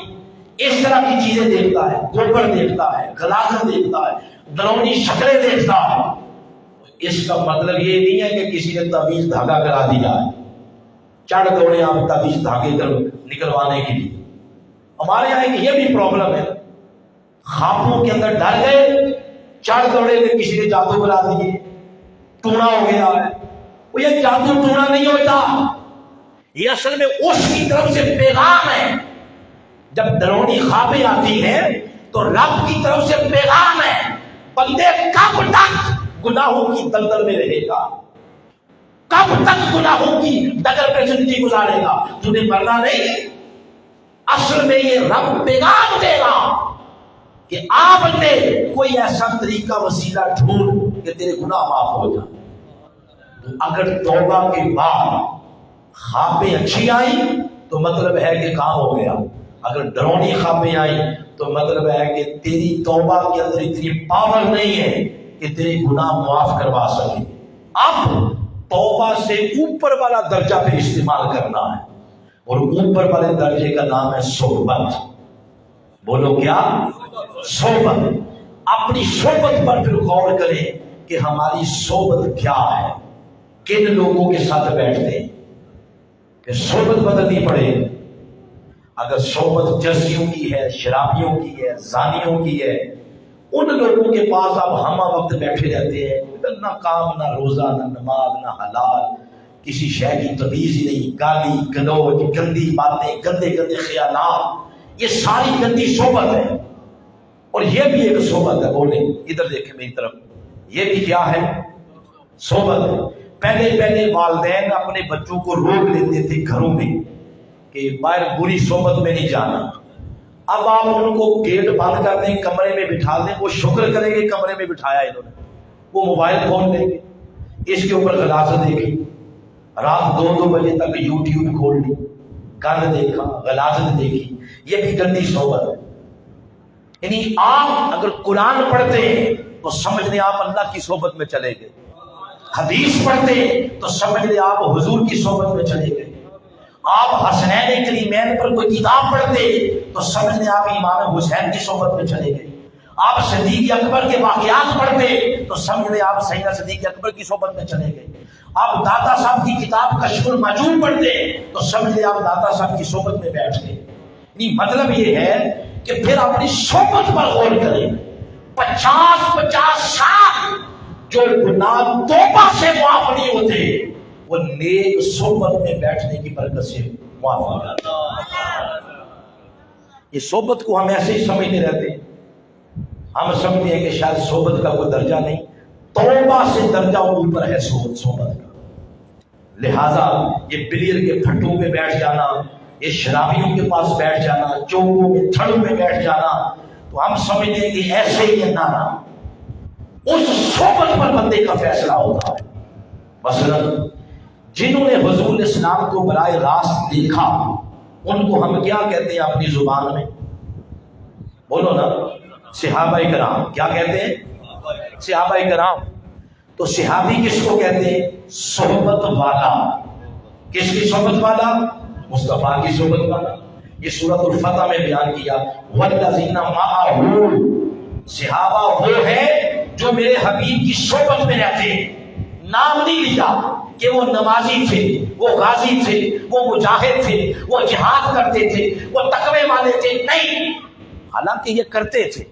اس طرح کی چیزیں دیکھتا ہے، گوبر دیکھتا ہے، غلاظت دیکھتا ہے، ڈراؤنی شکلیں دیکھتا ہے۔ اس کا مطلب یہ نہیں ہے کہ کسی نے تعویذ دھاگا کرا دیا ہے، چڑھ دوڑے آپ تعویذ دھاگے نکلوانے کے لیے۔ ہمارے یہاں یہ بھی پرابلم ہے، خوابوں کے اندر ڈر گئے، چڑھ دوڑے کہ کسی نے جادو کرا دیے، ٹونا ہو گیا ہے۔ وہ یہ جادو ٹونا نہیں ہوتا، یہ اصل میں اس کی طرف سے پیغام ہے۔ جب ڈرونی خوابیں آتی ہیں تو رب کی طرف سے پیغام ہے، بندے کب تک گناہوں کی دلدل میں رہے گا، کب تک گناہوں کی ڈگر پہ زندگی گزارے گا، تمہیں مرنا نہیں۔ اصل میں یہ رب پیغام دے گا کہ آپ نے کوئی ایسا طریقہ وسیلہ ڈھونڈ کہ تیرے گناہ معاف ہو جائیں۔ اگر توبہ کے بعد خوابیں اچھی آئیں تو مطلب ہے کہ کام ہو گیا، اگر ڈرونی خوابیں آئیں تو مطلب ہے کہ تیری توبہ کے اندر اتنی پاور نہیں ہے کہ تیرے گناہ معاف کروا سکے۔ اب توبہ سے اوپر والا درجہ پہ استعمال کرنا ہے، اور اوپر والے درجے کا نام ہے صحبت۔ بولو کیا؟ صحبت۔ اپنی صحبت پر پھر غور کریں کہ ہماری صحبت کیا ہے، کن لوگوں کے ساتھ بیٹھتے ہیں، کہ صحبت بدلنی پڑے۔ اگر صحبت جرسیوں کی ہے، شرابیوں کی ہے، زانیوں کی ہے، ان لوگوں کے پاس آپ ہمہ وقت بیٹھے رہتے ہیں، نہ کام، نہ روزہ، نہ نماز، نہ حلال، کسی شے کی تمیز ہی نہیں، گالی گلوچ، گندی باتیں، گندے گندے خیالات، یہ ساری گندی صحبت ہے۔ اور یہ بھی ایک صحبت ہے۔ بولیں ادھر دیکھیں میری طرف، یہ بھی کیا ہے؟ صحبت ہے۔ پہلے پہلے والدین اپنے بچوں کو روک لیتے تھے گھروں میں کہ باہر بری صحبت میں نہیں جانا۔ اب آپ ان کو گیٹ بند کر دیں، کمرے میں بٹھا دیں، وہ شکر کریں گے کمرے میں بٹھایا انہوں نے۔ وہ موبائل فون لیں گے، اس کے اوپر غلاظت دیکھی، رات 2 بجے تک یوٹیوب کھول لی، گند دیکھا، غلاظت دیکھی، یہ بھی گندی صحبت ہے۔ یعنی آپ اگر قرآن پڑھتے ہیں تو سمجھ لیں آپ اللہ کی صحبت میں چلے گئے، حدیث پڑھتے تو سمجھ لیں آپ حضور کی صحبت میں چلے گئے، آپ حسنین کریمین پر کوئی کتاب پڑھتے تو سمجھ لیں آپ امام حسین کی صحبت میں چلے گئے، آپ صدیق اکبر کے واقعات پڑھتے تو سمجھ لیں آپ سیدنا صدیق اکبر کی صحبت میں چلے گئے، آپ داتا صاحب کی کتاب کشف المعجون پڑھتے تو سمجھ لیں آپ داتا صاحب کی صحبت میں بیٹھ گئے۔ یعنی مطلب یہ ہے کہ پھر اپنی صحبت پر غور کریں۔ 50 سال جو گناہ توبہ سے معاف نہیں ہوتے وہ نیک صحبت میں بیٹھنے کی برکت سے معاف ہو جاتا ہے۔ یہ صحبت کو ہم ایسے ہی سمجھتے رہتے ہیں. ہم سمجھتے ہیں کہ شاید صحبت کا کوئی درجہ نہیں. توبہ سے درجہ اوپر ہے صحبت کا. لہذا یہ بلیئر کے پھٹوں پہ بیٹھ جانا، یہ شرابیوں کے پاس بیٹھ جانا، چوکوں میں تھڑوں پہ بیٹھ جانا، تو ہم سمجھتے ہیں کہ ایسے ہی ہے. نہ اس صحبت پر بندے کا فیصلہ ہوتا ہے. مثلا جنہوں نے حضور اسلام کو براہ راست دیکھا ان کو ہم کیا کہتے ہیں اپنی زبان میں؟ بولو نا. صحابہ کرام. کیا کہتے ہیں؟ صحابہ کرام. تو صحابی کس کو کہتے ہیں؟ صحبت والا. کس کی صحبت والا؟ مصطفیٰ کی صحبت والا. یہ سورۃ الفتح میں بیان کیا والذین معہ. صحابہ وہ ہے جو میرے حبیب کی صحبت میں رہتے ہیں. نام نہیں لیا کہ وہ نمازی تھے، وہ غازی تھے، وہ مجاہد تھے، وہ جہاد کرتے تھے، وہ تقوی والے تھے. نہیں، حالانکہ یہ کرتے تھے،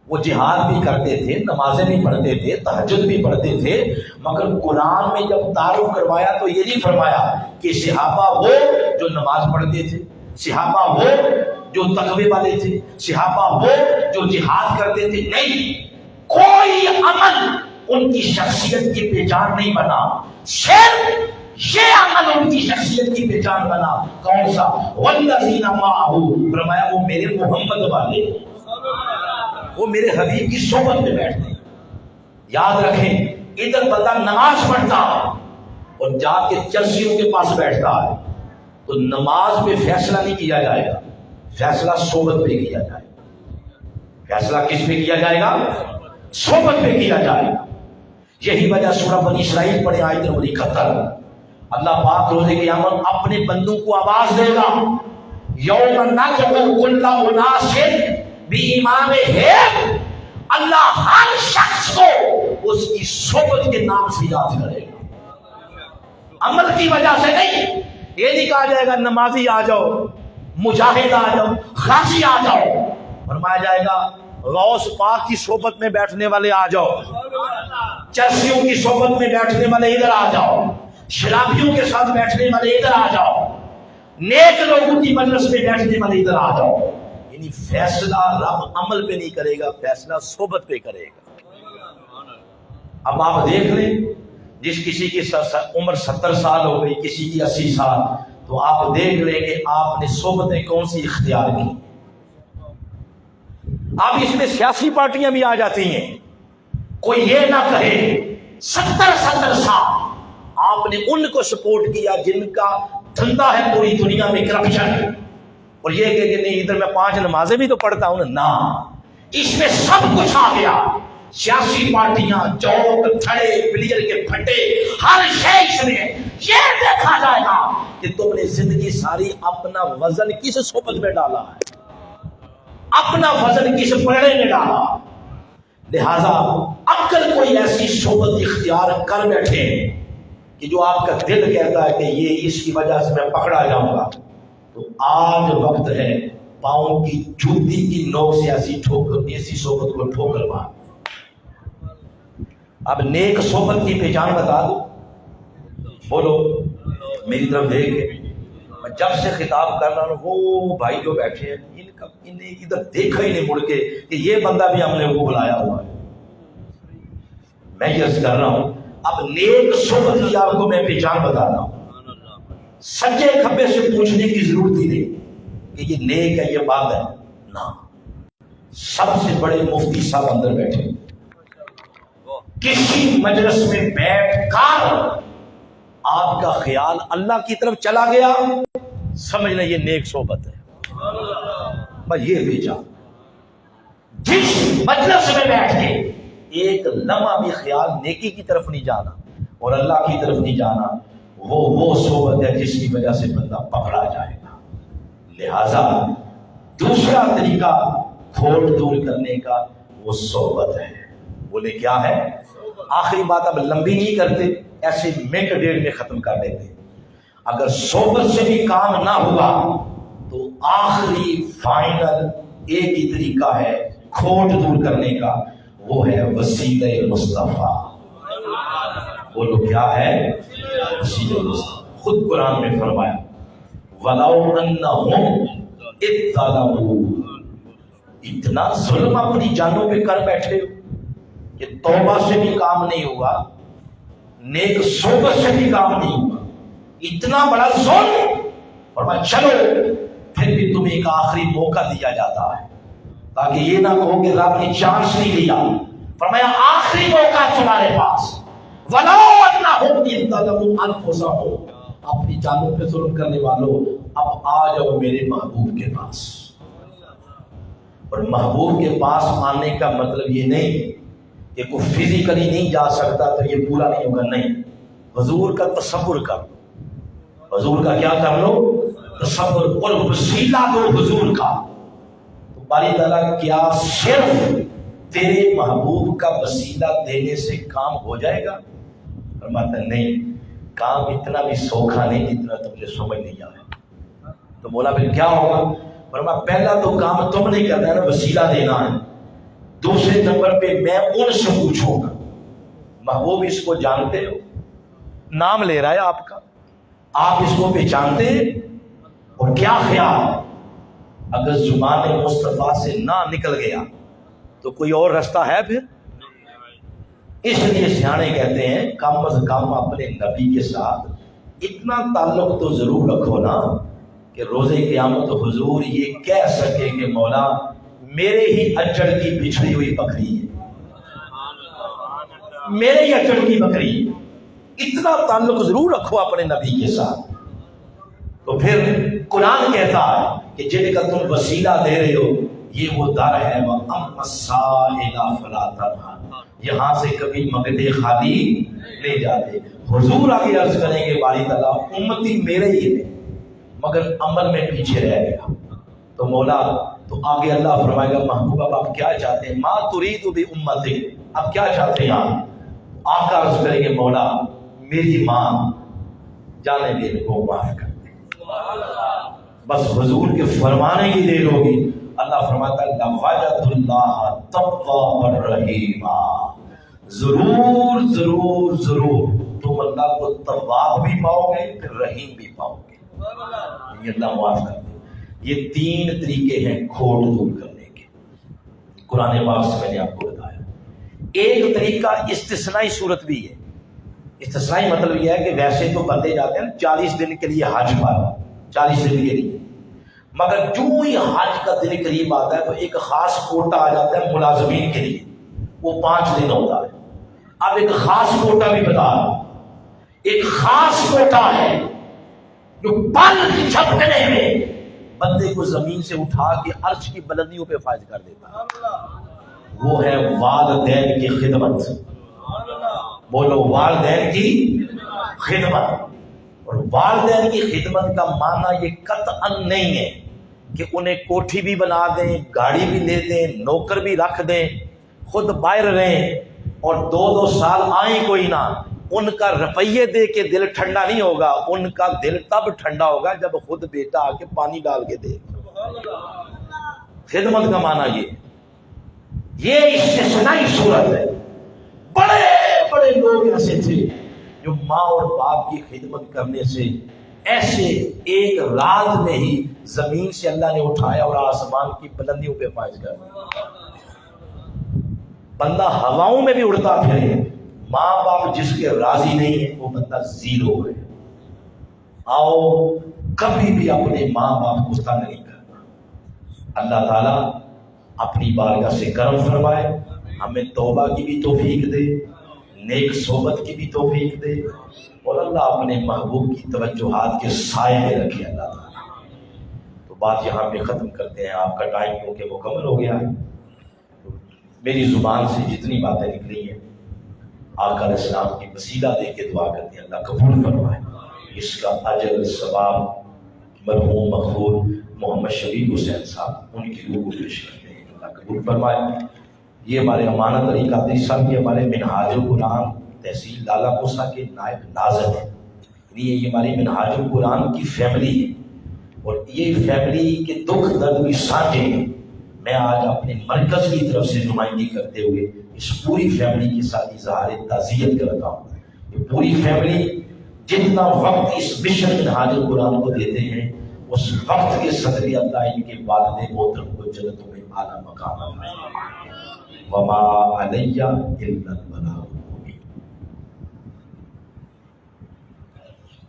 وہ جہاد بھی کرتے تھے، نمازیں بھی پڑھتے تھے، تہجد بھی پڑھتے تھے، مگر قرآن میں جب تعارف کروایا تو یہ نہیں فرمایا کہ صحابہ وہ جو نماز پڑھتے تھے، صحابہ وہ جو تقوی والے تھے، صحابہ وہ جو جہاد کرتے تھے. نہیں، کوئی عمل ان کی شخصیت کی پہچان نہیں بنا، صرف یہ عمل ان کی شخصیت کی پہچان بنا. کون سا؟ والذین معہ. فرمایا وہ میرے محمد والے، وہ میرے حبیب کی صحبت میں بیٹھتے ہیں. یاد رکھیں، ادھر بندہ نماز پڑھتا ہے اور جا کے چرسیوں کے پاس بیٹھتا ہے تو نماز پہ فیصلہ نہیں کیا جائے گا، فیصلہ صحبت پہ کیا جائے گا. فیصلہ کس پہ کیا جائے گا؟ صحبت پہ کیا جائے گا. یہی وجہ سورہ بنی اسرائیل پڑھے آیت نمبر 71. اللہ پاک روز قیامت اپنے بندوں کو آواز دے گا، یوم ندعو کل اناس بإمامہم. اللہ ہر شخص کو اس کی صحبت کے نام سے یاد کرے گا، عمل کی وجہ سے نہیں. یہ نہیں کہا جائے گا نمازی آ جاؤ، مجاہد آ جاؤ، غازی آ جاؤ. فرمایا جائے گا غوث پاک کی صحبت میں بیٹھنے والے آ جاؤ، چرسیوں کی صحبت میں بیٹھنے والے ادھر آ جاؤ، شرابیوں کے ساتھ بیٹھنے والے ادھر آ جاؤ، نیک لوگوں کی مجلس میں بیٹھنے والے ادھر آ جاؤ. یعنی فیصلہ رب عمل پہ نہیں کرے گا، فیصلہ صحبت پہ کرے گا. اب آپ دیکھ لیں، جس کسی کی عمر 70 سال ہو گئی، کسی کی 80 سال، تو آپ دیکھ لیں کہ آپ نے صحبتیں کون سی اختیار کی. اب اس میں سیاسی پارٹیاں بھی آ جاتی ہیں. کوئی یہ نہ کہے 70 سال آپ نے ان کو سپورٹ کیا جن کا دھندا ہے پوری دنیا میں کرپشن، اور یہ کہ نہیں ادھر میں 5 نمازیں بھی تو پڑھتا ہوں نا. اس میں سب کچھ آ گیا. سیاسی پارٹیاں، چوک تھڑے، پلیئر کے پھٹے، ہر شے اس میں یہ دیکھا جائے گا کہ تم نے زندگی ساری اپنا وزن کس صحبت میں ڈالا ہے، اپنا وزن کس پڑھنے میں ڈالا. لہذا اگر کوئی ایسی صحبت اختیار کر بیٹھے کہ جو آپ کا دل کہتا ہے کہ یہ اس کی وجہ سے میں پکڑا جاؤں گا، تو آج وقت ہے پاؤں کی جوتی کی نوک سے ایسی صحبت کو ٹھوکر مار. اب نیک صحبت کی پہچان بتا دو. بولو، میری طرف دیکھ کے میں جب سے خطاب کر رہا ہوں وہ بھائی جو بیٹھے ہیں انہیں ادھر دیکھا ہی نہیں مڑ کے کہ یہ بندہ بھی ہم نے وہ بلایا ہوا ہے. میں یہ عرض کر رہا ہوں اب نیک صحبت کی آپ کو میں پہچان بتا رہا ہوں. سجے کھبے سے پوچھنے کی ضرورت ہی نہیں کہ یہ نیک ہے، یہ بات ہے نا. سب سے بڑے مفتی صاحب اندر بیٹھے، کسی مجلس میں بیٹھ کر آپ کا خیال اللہ کی طرف چلا گیا، سمجھنا یہ نیک صحبت ہے. بس یہ بھیجا. جس مجلس میں بیٹھ کے ایک لمحہ بھی خیال نیکی کی طرف نہیں جانا اور اللہ کی طرف نہیں جانا، وہ صحبت ہے جس کی وجہ سے بندہ پکڑا جائے گا. لہذا دوسرا طریقہ کھوٹ دور کرنے کا وہ صحبت ہے. بولے کیا ہے؟ آخری بات اب لمبی نہیں کرتے، ایسے منٹ ڈیڑھ میں ختم کر دیتے. اگر صحبت سے بھی کام نہ ہوا تو آخری فائنل ایک ہی طریقہ ہے کھوٹ دور کرنے کا، وہ ہے وسیلہ مصطفیٰ. بولو کیا ہے؟ وسیلہ مصطفیٰ. خود قرآن میں فرمایا وَلَوْ أَنَّهُمْ اذ ظلموا، اتنا ظلم اپنی جانوں پہ کر بیٹھے ہو کہ توبہ سے بھی کام نہیں ہوگا، نیک صحبت سے بھی کام نہیں ہوگا، اتنا بڑا ظلم۔ فرمایا چلو پھر بھی تمہیں ایک آخری موقع دیا جاتا ہے تاکہ یہ نہ کہو کہ رب نے چانس نہیں لیا۔ فرمایا آخری موقع تمہارے پاس، وَلَوْ أَنَّهُمْ إِذْ ظَلَمُوا أَنفُسَهُمْ، اپنی جانوں پہ ظلم کرنے والوں اب آ جاؤ میرے محبوب کے پاس۔ اور محبوب کے پاس آنے کا مطلب یہ نہیں کہ کوئی فزیکلی نہیں جا سکتا تو یہ پورا نہیں ہوگا، نہیں، حضور کا تصور کر، حضور کا کیا کر لو، تصور، اور وسیلہ دو حضور کا۔ تو باری تعالیٰ کیا صرف تیرے محبوب کا وسیلہ دینے سے کام ہو جائے گا؟ فرماتا نہیں، کام اتنا بھی سوکھا نہیں جتنا تم نے سمجھ نہیں آیا۔ تو بولا پھر کیا ہوگا؟ فرمایا پہلا تو کام تم نہیں کرنا ہے، وسیلہ دینا ہے، دوسرے نمبر پہ میں ان سے پوچھوں گا۔ محبوب اس کو جانتے ہو، نام لے رہا ہے آپ کا، آپ اس کو پہچانتے ہیں، اور کیا خیال ہے اگر زبان مصطفیٰ سے نہ نکل گیا تو کوئی اور رستہ ہے پھر؟ اس لیے سیانے کہتے ہیں کم از کم اپنے نبی کے ساتھ اتنا تعلق تو ضرور رکھو نا کہ روز قیامت حضور یہ کہہ سکے کہ مولا میرے ہی اجڑ کی بچھڑی ہوئی بکری ہے، میرے ہی اجڑ کی بکری ہے۔ اتنا تعلق ضرور رکھو اپنے نبی کے ساتھ۔ تو پھر قرآن کہتا ہے کہ جن کا تم وسیلہ دے رہے ہو یہ وہ در ہے، وَأَمَّا السَّائِلَ فَلَا تَنْهَرْ، یہاں سے کبھی منگتے خالی لے جاتے۔ حضور آگے عرض کریں گے باری تعالیٰ امتی میرے ہی ہے مگر عمل میں پیچھے رہ گیا۔ تو مولا تو آگے اللہ فرمائے گا محبوب اب آپ کیا چاہتے ہیں؟ ما ترید بامتک، اب کیا چاہتے ہیں آپ؟ آقا عرض کریں گے مولا میری ماں جانے دے کو معاف کر دے۔ بس حضور کے فرمانے کی دیر ہوگی۔ اللہ فرماتا ہے لَوَجَدُ اللَّهَ تَوَّابًا رَحِيمًا، ضرور ضرور ضرور تم اللہ کو تواب بھی پاؤ گے پھر رحیم بھی پاؤ گے۔ یہ اللہ معاف کر دے۔ یہ تین طریقے ہیں کھوٹ دور کرنے کے، قرآن پاک سے میں نے آپ کو بتایا۔ ایک طریقہ استثنائی صورت بھی ہے۔ استثنائی مطلب یہ ہے کہ ویسے تو بندے جاتے ہیں 40 دن کے لیے حج پر، 40 دن کے لیے، مگر جو ہی حج کا دن قریب آتا ہے تو ایک خاص کوٹا آ جاتا ہے ملازمین کے لیے، وہ 5 دن ہوتا ہے۔ اب ایک خاص کوٹا بھی بتا رہا ہوں، ایک خاص کوٹا ہے جو پل جھپکنے میں بندے کو زمین سے اٹھا کے عرش کی بلندیوں پہ فائز کر دیتا ہے، وہ ہے والدین کی خدمت۔ بولو والدین کی خدمت۔ اور والدین کی خدمت کا معنی یہ قطعاً نہیں ہے کہ انہیں کوٹھی بھی بنا دیں، گاڑی بھی لے دیں، نوکر بھی رکھ دیں، خود باہر رہیں اور 2 سال آئیں کوئی نہ۔ ان کا روپیے دے کے دل ٹھنڈا نہیں ہوگا، ان کا دل تب ٹھنڈا ہوگا جب خود بیٹا آ کے پانی ڈال کے دے۔ خدمت کا معنی یہ استثنائی صورت ہے۔ بڑے بڑے لوگ ایسے تھے جو ماں اور باپ کی خدمت کرنے سے ایسے ایک رات میں ہی زمین سے اللہ نے اٹھایا اور آسمان کی بلندیوں پہ فائز کر دیا۔ بندہ ہواؤں میں بھی اڑتا پھرے، ماں باپ جس کے راضی نہیں ہے وہ بندہ زیرو ہے۔ آؤ کبھی بھی اپنے ماں باپ کو تنگ نہیں کرنا۔ اللہ تعالیٰ اپنی بارگاہ سے کرم فرمائے، ہمیں توبہ کی بھی توفیق دے، نیک صحبت کی بھی توفیق دے، اور اللہ اپنے محبوب کی توجہات کے سائے میں رکھے اللہ تعالیٰ۔ تو بات یہاں پہ ختم کرتے ہیں، آپ کا ٹائم کیونکہ مکمل ہو گیا ہے۔ میری زبان سے جتنی باتیں نکلی ہیں آقا علیہ السلام کی وسیلہ دے کے دعا کرتے ہیں اللہ قبول فرمائے۔ اس کا اجر ثواب مرحوم مغفور محمد شریف حسین صاحب ان کی روح کو پیش کرتے ہیں، اللہ قبول فرمائے۔ یہ ہمارے امانت علی قادری صاحب کے ہمارے منہاج القرآن تحصیل لالا موسیٰ کے نائب ناظر ہیں، یہ ہماری منہاج القرآن کی فیملی ہے، اور یہ فیملی کے دکھ درد بھی سانجھے ہیں۔ میں آج اپنے مرکز کی طرف سے نمائندگی کرتے ہوئے اس پوری فیملی کے ساتھ اظہار تعزیت کرتا ہوں۔ یہ پوری فیملی جتنا وقت اس مشن منہاج القرآن کو دیتے ہیں اس وقت کے صدقے اللہ ان کے والد محترم کو جنتوں میں اعلیٰ مقام عطا فرمائے۔ وما علیہ الا البلاغ۔